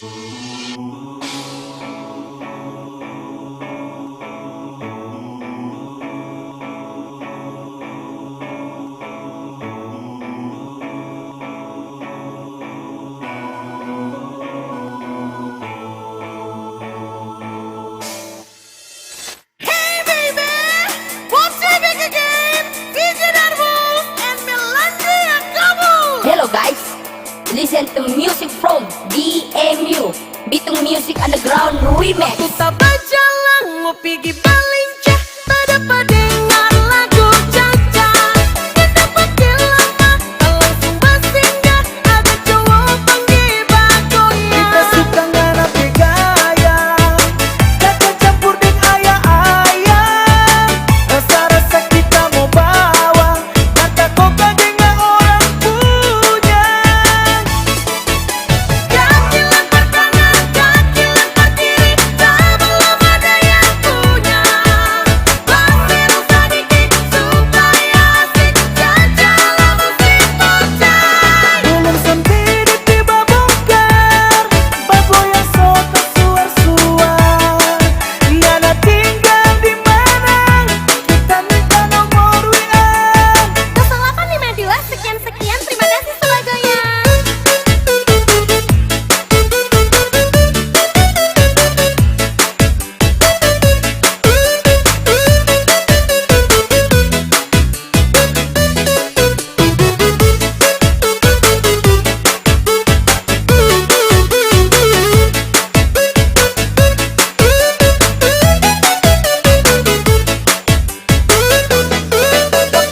Hello guys, listen to music from DMU Bitung Music Underground Remix. Aku tak berjalan mau pergi Balincah, tak dapat dengar lagu Caca. Kita pergi lama, tak langsung bersinggah, ada cowok panggil bagonya. Kita suka nganapi gaya, kata campur dengan ayah-ayah. Rasa-rasa kita mau bawa, kata koka dengan orang punya. Kaki lempar kanan, kaki lempar kiri, tak belum ada yang punya. Pasir sedikit supaya asik, jajalah musik bocah. Belum sampai di tiba bongkar, babo yang soto suar-suar. Yana tinggal di mana? Kita minta nomor WA. 0852 sekian-sekian, terima kasih sebagainya.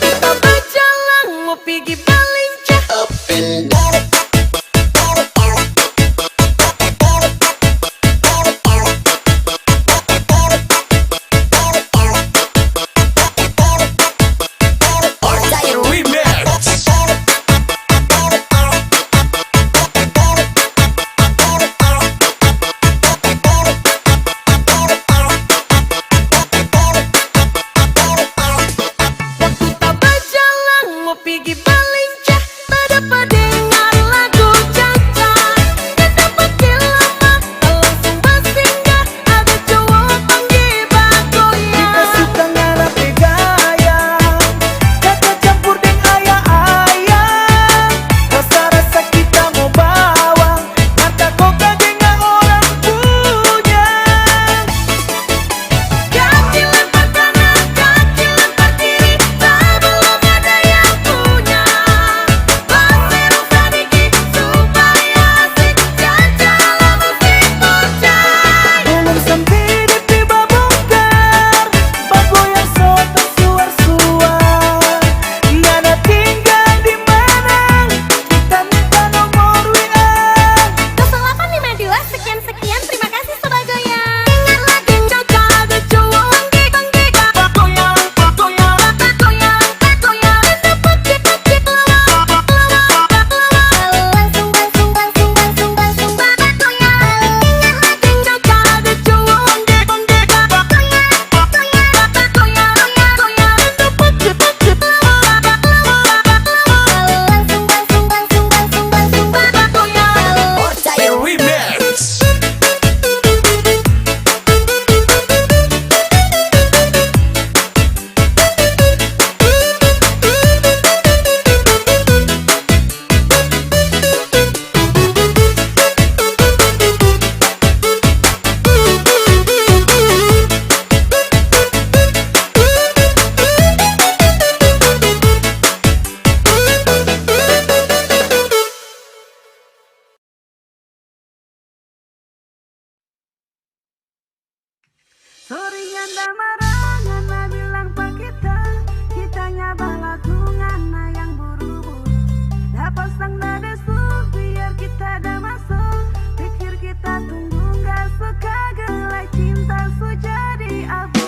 Kita berjalan mau pergi Balincah. Kita berjalan mau pergi Balincah, tak dapat dengar lagu Caca. Kita pergi lama, tak langsung bersinggah, ada cowok panggil bagonya. Kita suka nganapi gaya, kata campur dengan ayah-ayah. Rasa-rasa kita mau bawa, kata koka dengan orang punya. Kaki lempar kanan, kaki lempar kiri, tak belum ada yang punya. Pasir sedikit supaya asik, jajalah musik bocah. Belum sampai di tiba bongkar, babo yang soto suar-suar. Yana tinggal di mana? Kita minta nomor WA. 0852 sekian-sekian, terima kasih sebagainya. Ingat lagi Caca, ada cowok panggil bagoyang, bagoyang, bagoyang, bagoyang. Kita pergi lama, langsung bagoyang. Ingat lagi Caca, ada cowok panggil bagoyang, bagoyang, bagoyang. Kita pergi langsung bagoyang. Sorry nyanda marah, ngana bilang pak kitanya balagungan na yang buru-buru. Dapat sang dadesu, biar kita dah masuk. Pikir kita tunggu nggak suka gelai cinta su jadi abu.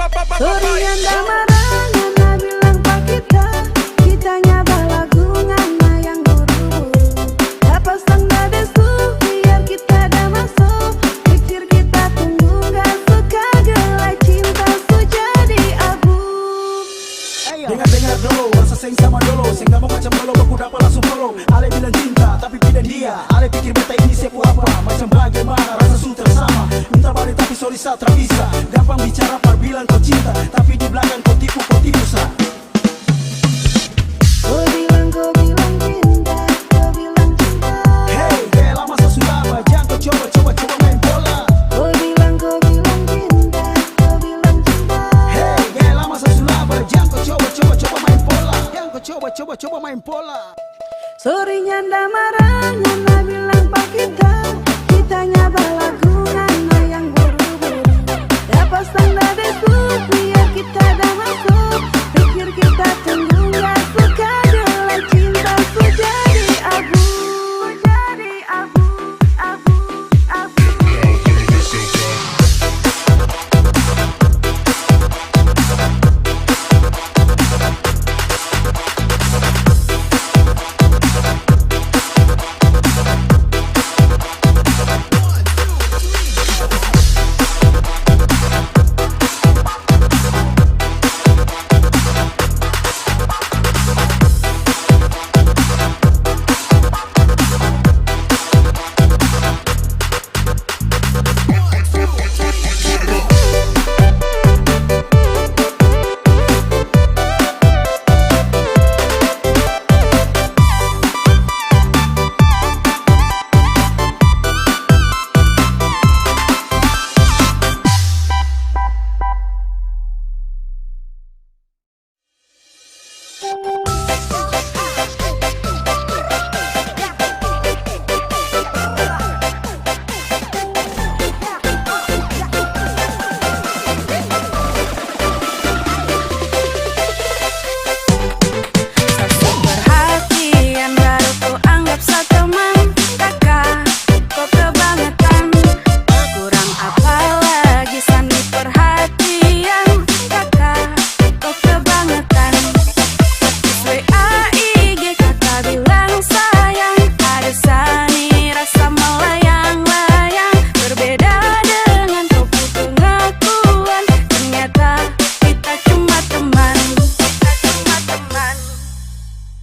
Surian damarang Ngana bilang pak kita kitanya balagungan na yang buru-buru. Dapat sang dadesu biar kita dah masuk. Pikir kita tunggu gak suka gelai cinta su jadi abu. Dengar dulu, rasa sayang sama dulu. Saya gak mau macam dulu, aku dapat langsung follow. Ale bilang cinta, tapi tidak dia. Ale pikir beta ini siapa apa. Macam bagaimana, rasa su tersama. Minta balik tapi sorry saat tak bisa. Gampang bicara par bilang kau cinta, tapi di belakang kau tipu sa. Kau bilang cinta, kau bilang cinta. Hey, kayak lama saya sudah jangan kau coba main bola. Kau bilang cinta, kau bilang cinta. Hey, kayak lama saya sudah jangan kau coba main bola. Jangan kau coba main bola. Sorry nyanda marah, nyanda bilang pak kita kitanya balagungan na yang buru-buru. Dapat sang dadesu biar kita dah masuk. Pikir kita tunggu gak suka gelai cinta su jadi abu. Jadi abu.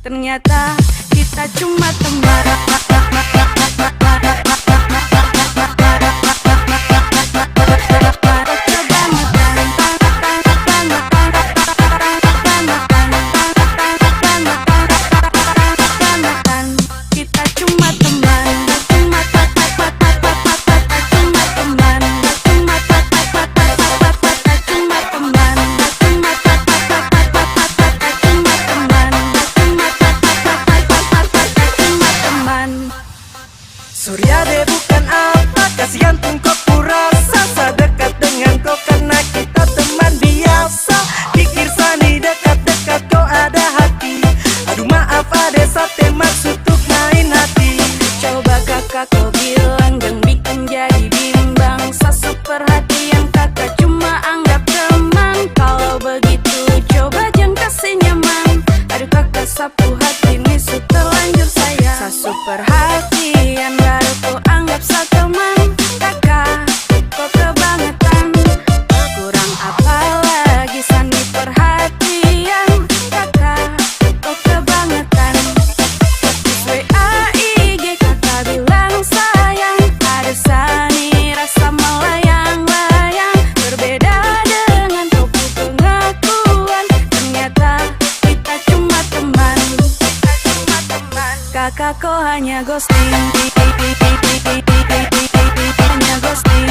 Ternyata kita cuma teman. Kita cuma teman. Surya deh bukan apa, kasihan pun kau kurasa. Sedekat dengan kau karena kita teman biasa. Pikir sani dekat-dekat kau ada hati. Aduh maaf ada sate maksud untuk main hati. Coba kakak kau bilang dan bikin jadi bimbang. Sasuk perhatian kakak cuma anggap teman. Kalau begitu coba jangan kasih nyaman. Aduh kakak sapu hati ini su terlanjur sayang. Sasuk perhatian baru kau anggap sa teman. Kakak kau kebangetan. Kurang apa lagi sani perhatian. Kakak kau kebangetan. WA IG kakak bilang sayang. Ada sani rasa melayang-layang. Berbeda dengan kau butuh pengakuan. Ternyata kita cuma teman. Kakak kau hanya ghosting. Hanya ghosting.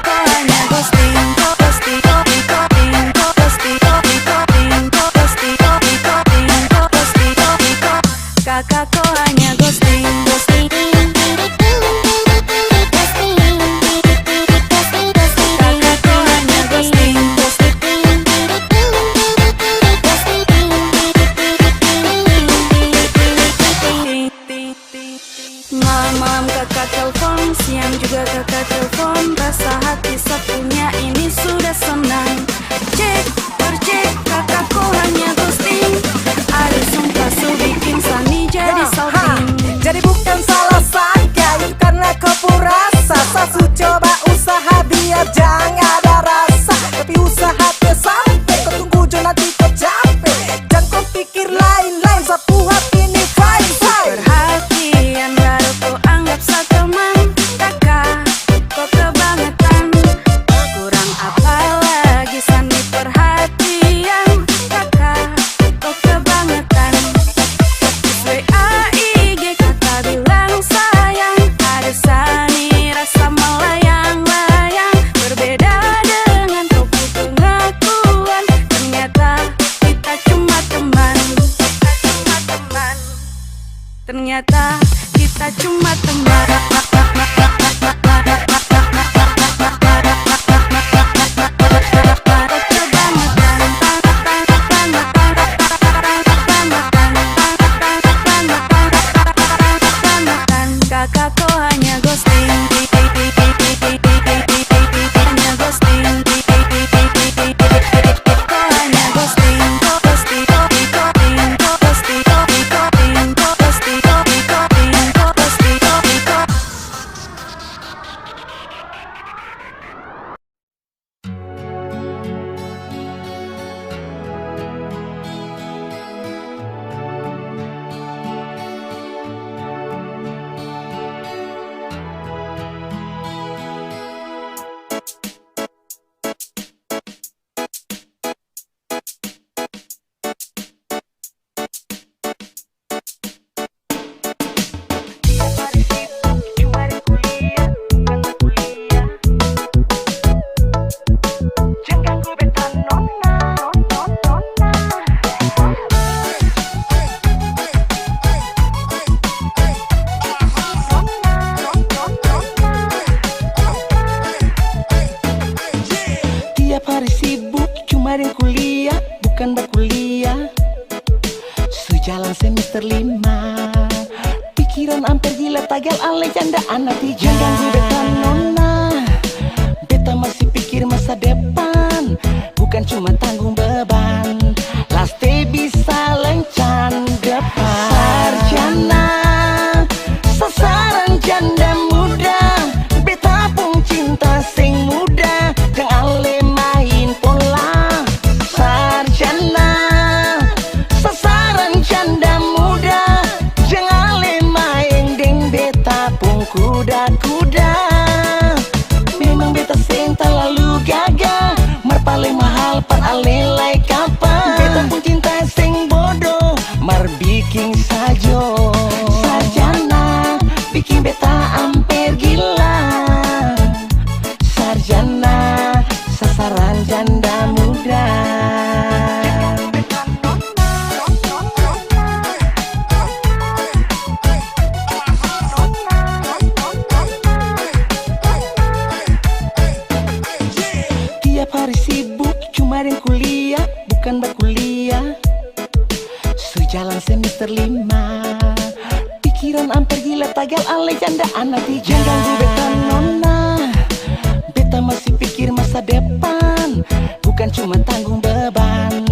Kau hanya ghosting. Kakak kau hanya ghosting. Kakak kau hanya ghosting. Malam-malam kakak telepon, siang juga kakak telepon. Rasa hati satunya ini Kemarin kuliah, bukan berkuliah, sejalan semester 5. Pikiran hampir gila, tagal ale janda anak tiga. Ganggu beta nona, beta masih pikir masa depan, bukan cuma tanggung beban. Laste bisa lencan depan. Sarjana, sasaran janda muda, beta pun cinta sing muda, jangan ale main pola. Sarjana, sasaran janda muda, jangan ale main deng beta pun kuda-kuda. Memang beta senta lalu gagah, mar paling mahal par ale lai kapan. Beta pun cinta sing bodoh, mar bikin sajo. Sarjana, bikin beta hampir gila. Sarjana, sasaran janda muda. Tiap hari sibuk, cumarin kuliah, bukan berkuliah, sejalan semester 5. Pikiran hampir gila, tagal ale janda anak tiga. Ganggu beta nona, beta masih pikir masa depan, bukan cuma tanggung beban.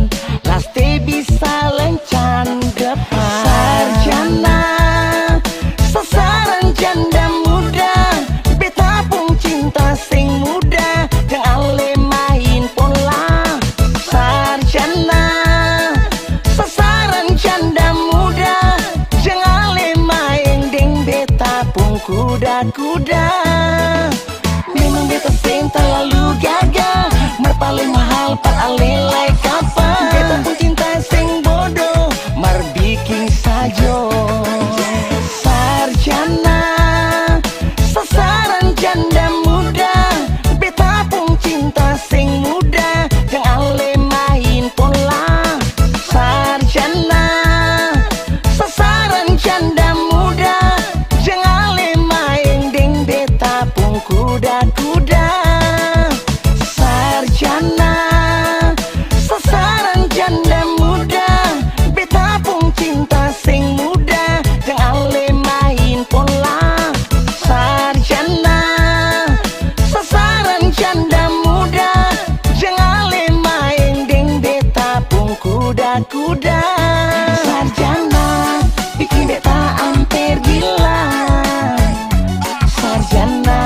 Laste bisa lencan depan. Sarjana, sasaran janda muda, beta pun cinta sing muda, jangan ale main pola. Sarjana, sasaran janda muda, jangan ale main deng beta pun kuda-kuda. Memang beta senta lalu gagah, mar paling mahal par ale lai kapan. Beta pun cinta sing bodoh, mar bikin sajo. Sarjana, sasaran janda muda, beta pun cinta sing muda, jangan ale main pola. Sarjana, sasaran janda muda, jangan ale main deng beta pun kuda-kuda. Sarjana, sasaran janda muda, beta pun cinta sing muda, jangan ale main pola. Sarjana, sasaran janda muda, jangan ale main deng beta pun kuda-kuda. Sarjana, bikin beta hampir gila. Sarjana,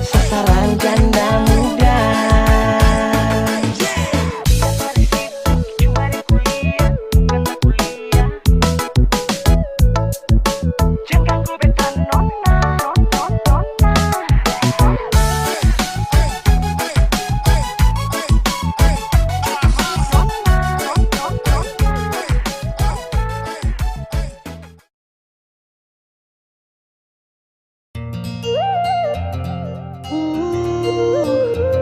sasaran janda muda. Jangan ganggu beta nona.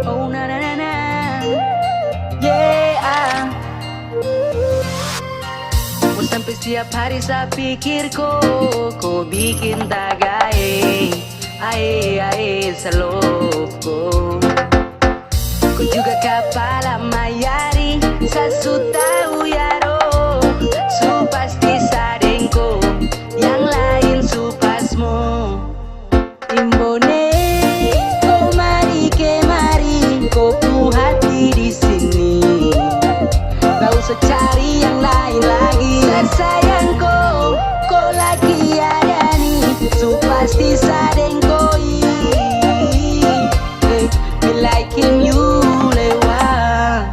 Oh na na na na, yeah. Pun sampai setiap hari saya pikir kau bikin tagai, ae seloko. Kau juga kepala mayari, sasu tahu yaro, su pasti sadengko, yang lain su pasmo. Imbone, kau mari kemari, kau pu hati di sini. Gak usah cari yang lain lagi. Sayang kau lagi ada nih, su pasti sadengkoi. Me like him you lewat.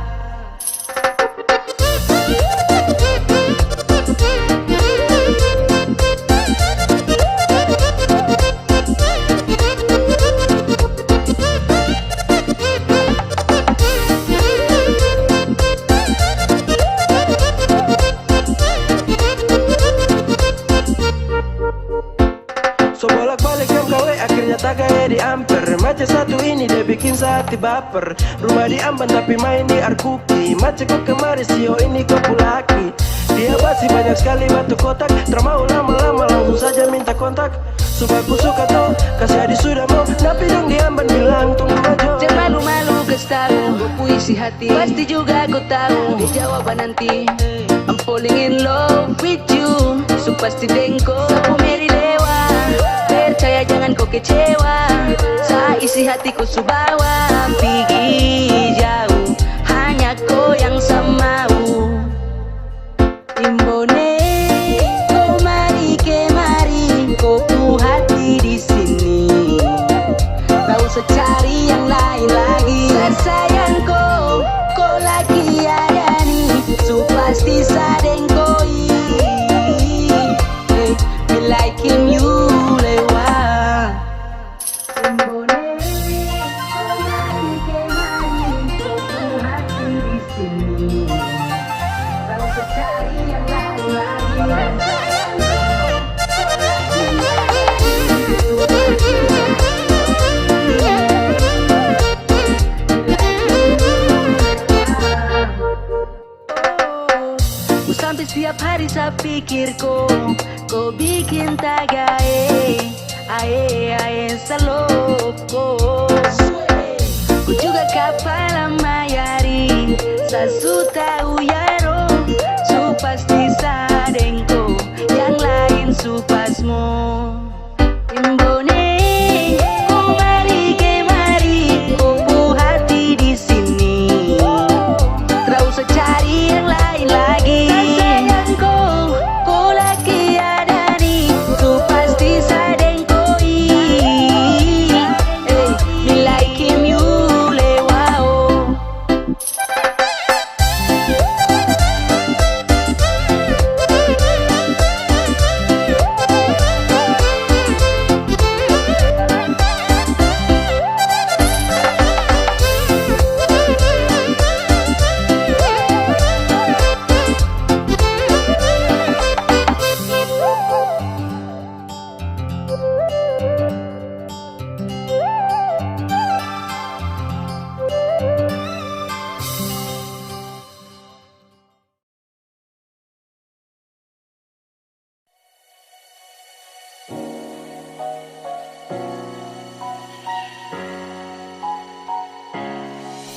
So bolak-balik jam gawe akhirnya tak gaya di amper. Macam satu ini dia bikin hati baper. Rumah di Amban tapi main di Arkuki. Macam kau kemari sio ini kau pulaki. Dia basi banyak sekali batu kotak. Termau lama-lama langsung saja minta kontak. Sebab ku suka tau, kasih adik sudah mau. Tapi dong di Amban bilang tunggu aja. Jangan malu-malu ke tahu, gue isi hati. Pasti juga ku tahu di jawaban nanti. I'm falling in love with you. So pasti dengko sapu meri lewa. Percaya jangan kau kecewa. Sa isi hatiku subawa. Pergi jauh, hanya kau yang sama mau. Imbone, kau mari kemari, kau ku hati di sini. Tak usah cari yang lain lagi. Sayangku, kau lagi ada nih. So pasti sadengkoi. Me like him you lewat. Imbone, kau mari kemari, kau ku hati di sini. Tak usah cari yang lain lagi. Sampai setiap hari saya pikir kau bikin tagae, ae saloko. Ku juga kapal mayari, sasuta uyaro, su pasti sadengko, yang lain su pasmo. Imbone, ku mari kemari, ku pu hati di sini. Tak usah cari yang lain lagi. Sayangku, kau lagi ada nih. Su pasti sadengkoi. Me like him you lewao.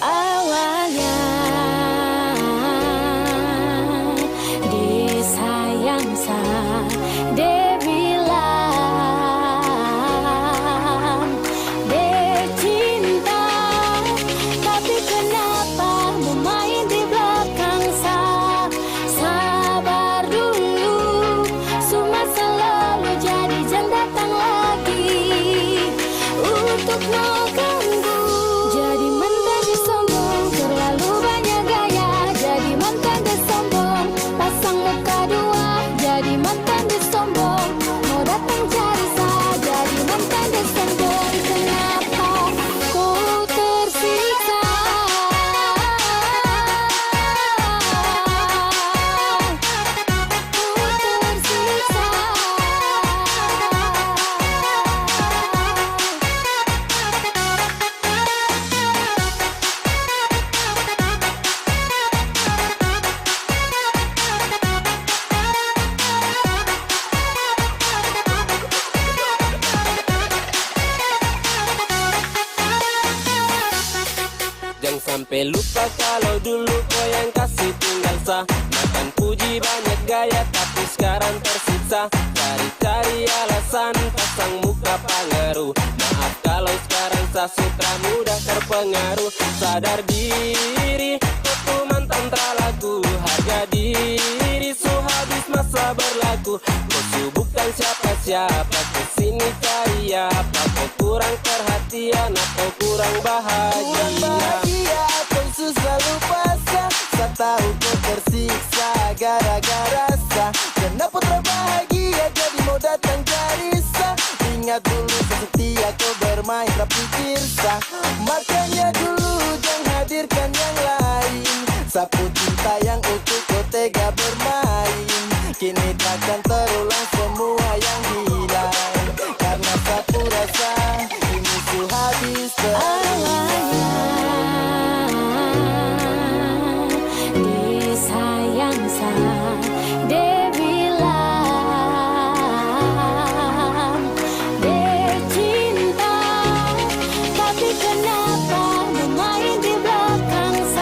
Awalnya disayang sa dia bilang dia cinta, tapi kenapa memain di belakang sa? Sabar dulu, semua selalu jadi jangan datang lagi untuk no ganggu. Jadi mantan sombong, terlalu banyak gaya. Jadi mantan sombong, pasang muka dua. Jadi mantan sombong, mau datang cari saya. Jadi mantan sombong, kenapa ku tersiksa? Jangan sampai lupa kalau dulu kau yang kasih tinggal sah. Makan puji banyak gaya tapi sekarang tersiksa. Cari-cari alasan pasang muka pengaruh. Maaf kalau sekarang saya sutra mudah terpengaruh. Sadar diri kau mantan terlaku. Harga diri su habis masa berlaku. Kau su bukan siapa-siapa, kesini cari apa? Kau kurang perhatian atau kurang bahagia? Kau susah lupa sa. Sa tahu kau tersiksa gara-gara sa. Kenapa terbahagia jadi mau datang cari sa? Ingat dulu setia kau bermain tak pikir sa. Makanya dulu jangan hadirkan yang lain. Sapu cinta yang untuk kau tega bermain. Kini takkan terulang semua yang hilang. Karena sapu rasa ini su habis disayang sa dia bilang dia cinta, tapi kenapa memain di belakang sa?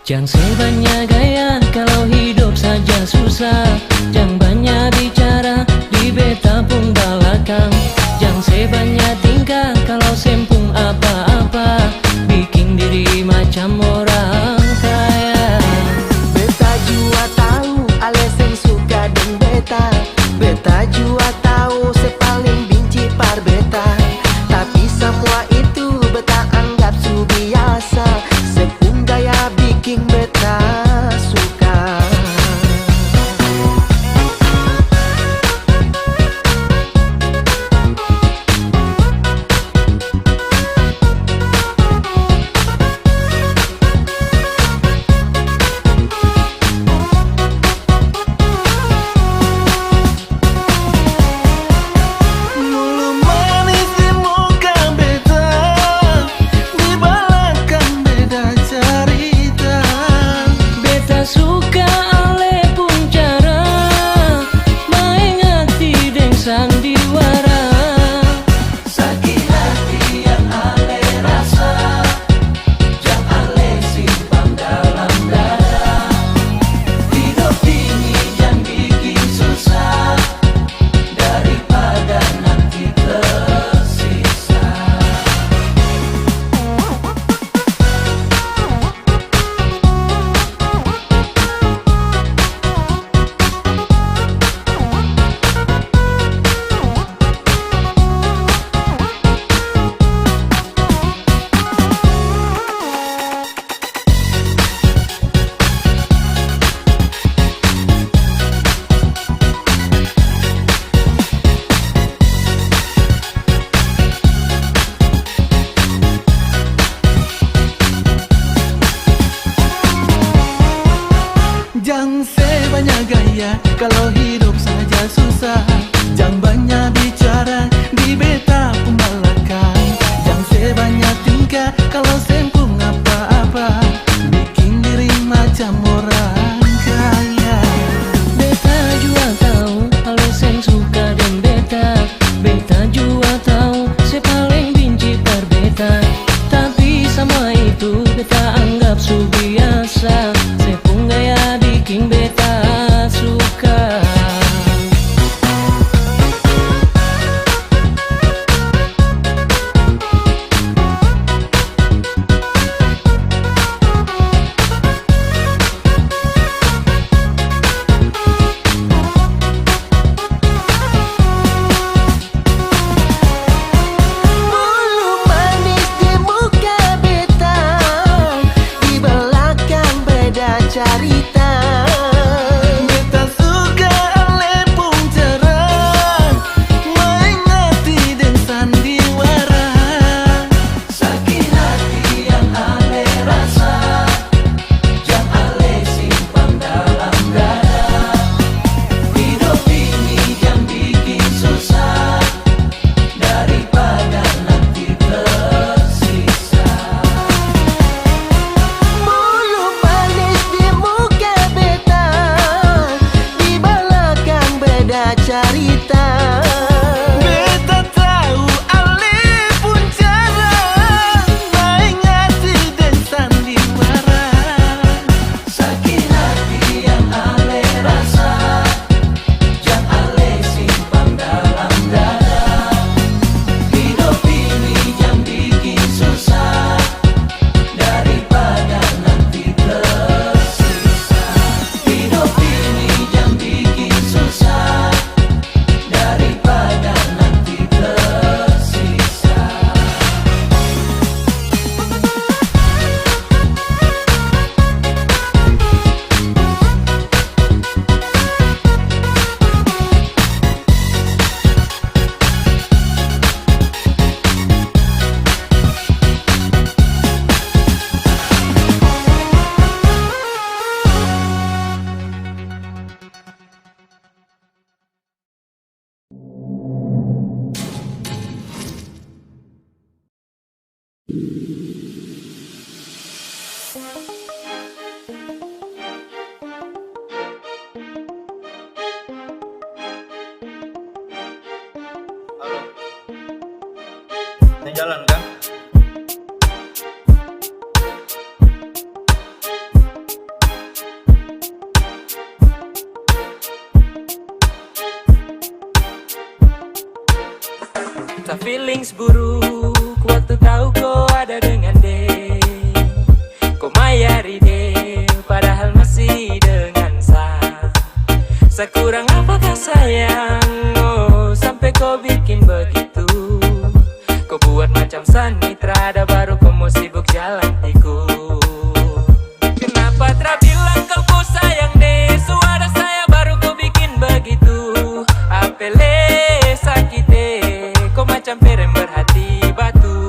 Jangan sebanyak gaya kalau hidup saja susah. Jangan banyak bicara di beta pun belakang. Jangan sebanyak tingkah kalau sempung apa-apa, bikin diri macam orang kaya. Beta jua tahu alasan suka dan beta. Beta jua tahu sepaling benci par beta. Tapi semua itu beta anggap su biasa. Sepung gaya bikin beta suka. Mulu manis di muka beta, di belakang beda cerita. Beta suka ale pun cara main hati deng sandiwara. Sakit hati yang ale rasa, jangan ale simpan dalam dada. Hidup ini jangan bikin susah, daripada nanti tersisa. Jangan sebanyak gaya kalau hidup saja susah. Jangan banyak bicara di beta pun belakang. Jangan sebanyak tingkah kalau sempung apa-apa, bikin diri macam orang kaya. Beta juga tahu alasan suka dan beta. Beta juga tahu sepaling benci par beta. Tapi semua itu beta anggap su biasa. Sepung gaya bikin beta suka. Mulu manis di muka beta, di belakang beda cerita. Beta suka ale pun cara main hati dan sandiwara. Sakit hati yang ale rasa, jangan ale simpan dalam dada. Hidup ini jangan bikin susah, daripada nanti tersisa. Mulu manis di muka beta, di belakang beda cerita. Beta tahu ale pun cara main hati dan sandiwara. Sakit hati yang ale rasa, jangan ale simpan dalam dada. Hidup ini jangan bikin susah, daripada nanti tersisa. Hidup ini jangan bikin susah, daripada nanti tersisa. Ini jalan kan? Tak feelings buruk waktu tahu kau ada dengan dia. Kau mayari dia padahal masih dengan saya. Sekurang apakah sayang, oh sampai kau bikin begitu. Kau buat macam sanitra, baru kau mau sibuk jalan tikus. Kenapa tak bilang kau sayang deh, suara saya baru kau bikin begitu. Apele sakit deh, kau macam perem berhati batu.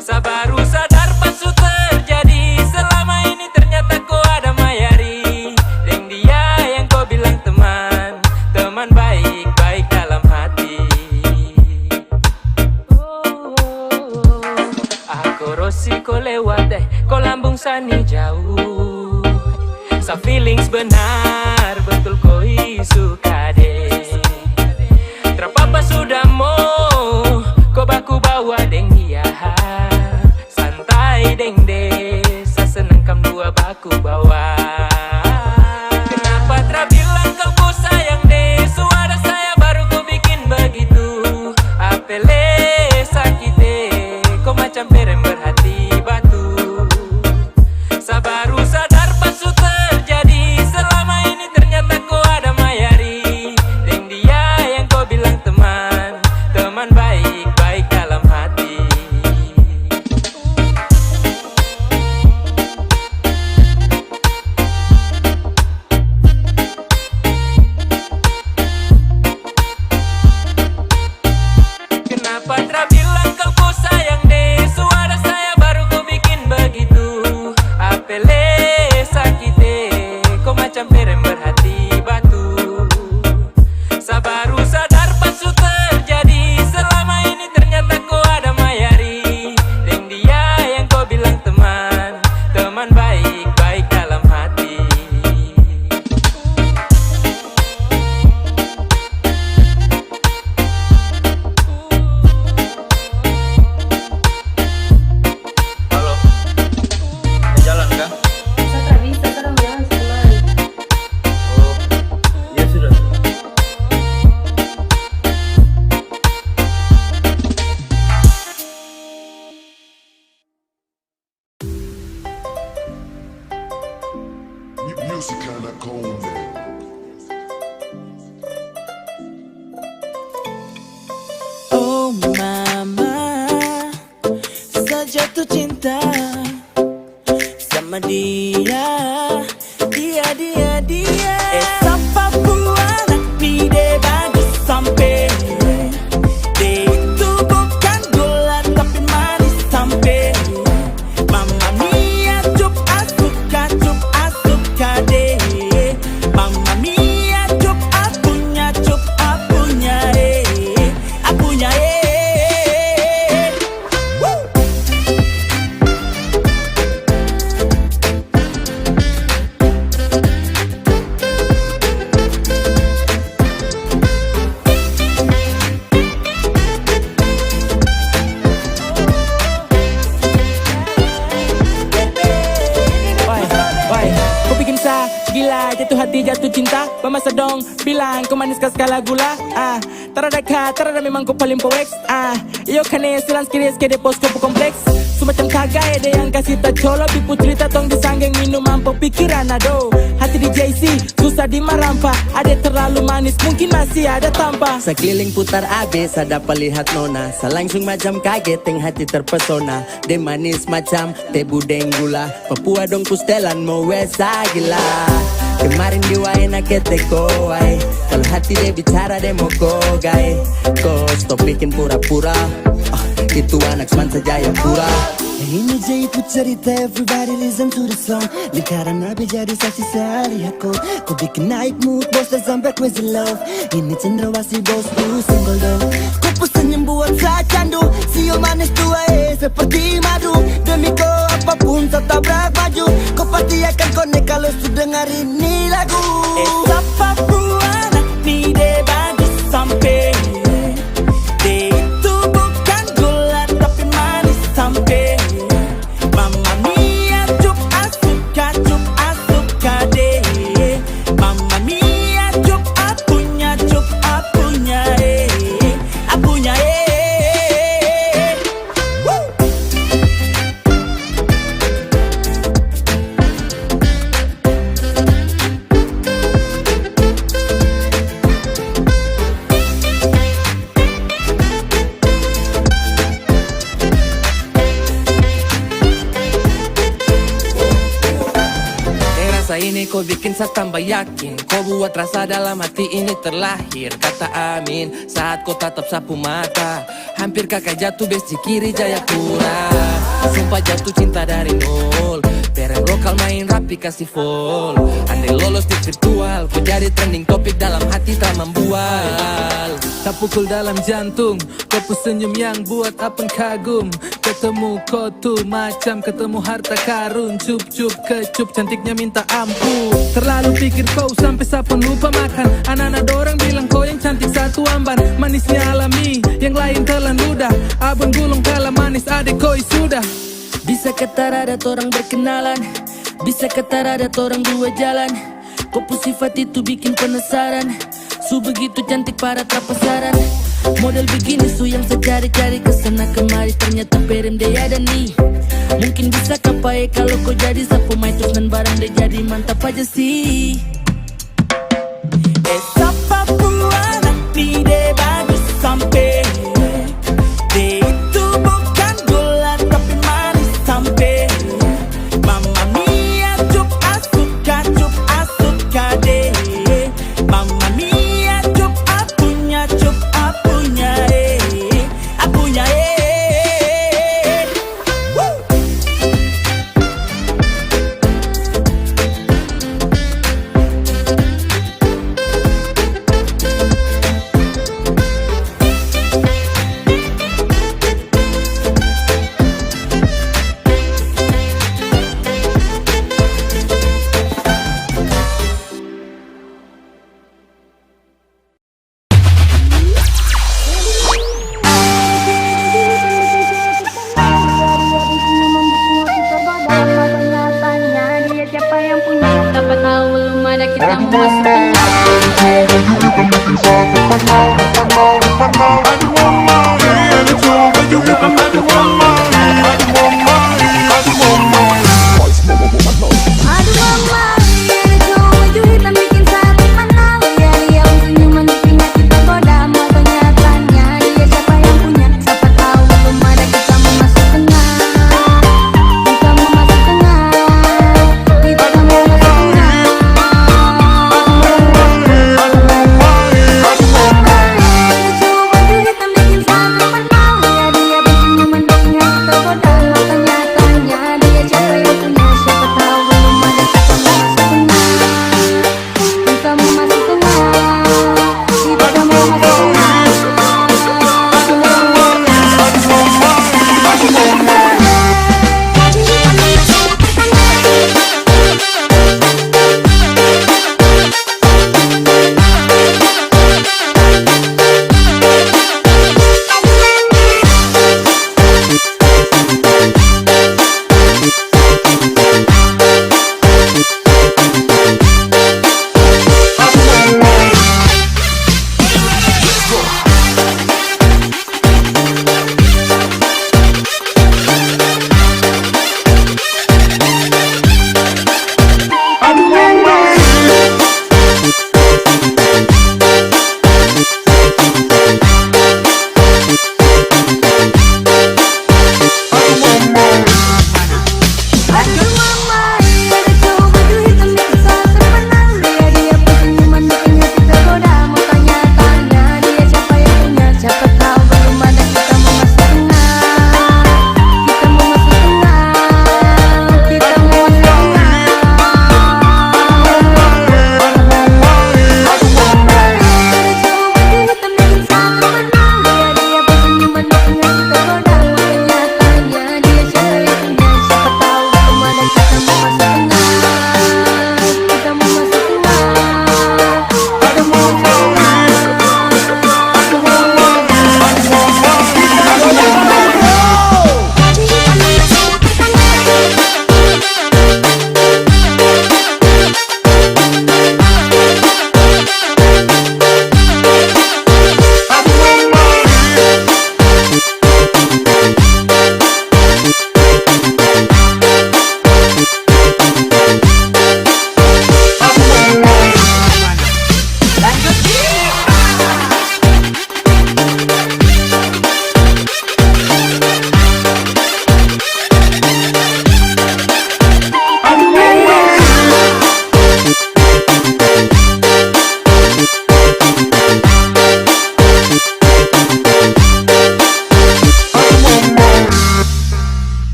Sabaru sadar pasu terjadi, selama ini ternyata kau ada mayari. Deng dia yang kau bilang teman, teman baik-baik dalam hati. Aku rosi kau lewat deh, kau lambung sani jauh. Sa feelings benar, betul kau suka deh. Terpapa sudah mau, kau baku bawa deng dia. Santai deng deh, sa senang kam dua baku bawa. Kenapa tak bilang kau sayang deh, suara saya baru kau bikin begitu. Apele sakit deh, kau macam perem berhati batu. Sabaru sadar pasu terjadi, selama ini ternyata kau ada mayari. Deng dia yang kau bilang teman, teman baik-baik dalam hati. Kenapa tak bilang kau sayang deh, suara saya baru kau bikin begitu. Apele sakit deh, kau macam perem berhati batu. Sabaru sadar pasu terjadi, selama ini ternyata kau ada mayari. Deng dia yang kau bilang teman, teman baik-baik dalam hati. Halo, jalan kah? Saya tak bisa sekarang jalan teman. Oh, ya sudah. Music kinda cold, man. Oh mama, saya jatuh cinta sama dia. Siapa buat ni de bagus sampai. Dia itu bukan gula tapi manis sampai. Mama mia cup asuka deh. Mama mia cup apunya apunya Woo! Why? Kau bikin sa gila, jatuh hati, jatuh cinta. Pemasa dong, bilang kau manis skala gula. Tarada memang kau paling poeks. Iyo kane silang skiris ke depos kau kompleks. Semacam kagak ada yang kasih tak colo. Bipu cerita tong disanggeng minum mampu pikiran ado. Hati di JC, susah di marampa. Ada terlalu manis, mungkin masih ada tanpa. Sekeliling putar abis, ada pelihat nona. Selangsung macam kaget, yang hati terpesona. De manis macam tebu deng gula. Papua dong pustelan mau wesa gila. Kemarin diwain akete koai. Kalau hati dia bicara dia mau kogai. Kau stop bikin pura-pura. Itu anak semansa Jayapura. Ini Jaipu cerita, everybody listen to the song. Lingkaran nabi jadi saksi sehari aku. Kau bikin naik mood, bos dan sampai crazy love. Ini cendrawasih bos tuh single dong. Kau pesenyum buat saya candu. Sio manis tua seperti madu. Demi kau apapun tetap baju. Kau pasti akan connect kalau sudah dengar ini lagu. Siapa buat ni de bagus sampai. Apunya kau bikin saya tambah yakin. Kau buat rasa dalam hati ini terlahir. Kata amin saat kau tatap sapu mata. Hampir kakak jatuh besi kiri Jayapura. Sumpah jatuh cinta dari nol. Perem lokal main rapi kasih full. Andai lolos di virtual, kau jadi trending topik dalam hati tak membual. Tak pukul dalam jantung, kau pun senyum yang buat apun kagum. Ketemu kau tuh macam ketemu harta karun. Cup-cup kecup cantiknya minta ampun. Terlalu pikir kau sampai sapun lupa makan. Anak-anak dorang bilang kau yang cantik satu amban. Manisnya alami, yang lain telan ludah. Abang gulung kalah manis adik koi sudah. Bisa kata ada orang berkenalan, bisa kata ada orang dua jalan. Kau pun sifat itu bikin penasaran. Su begitu cantik para tak pasaran. Model begini su yang saya cari-cari kesana kemari. Ternyata perem dia ada nih. Mungkin bisa kapai kalau kau jadi sapu main terus dan barang dia jadi mantap aja sih. Siapa pun nanti dia bagus sampai. Dia itu bukan gula tapi manis sampai. Mamma mia cup asuka deh. Mamma mia cup apunya Siapa tahu belum ada kita mau masuk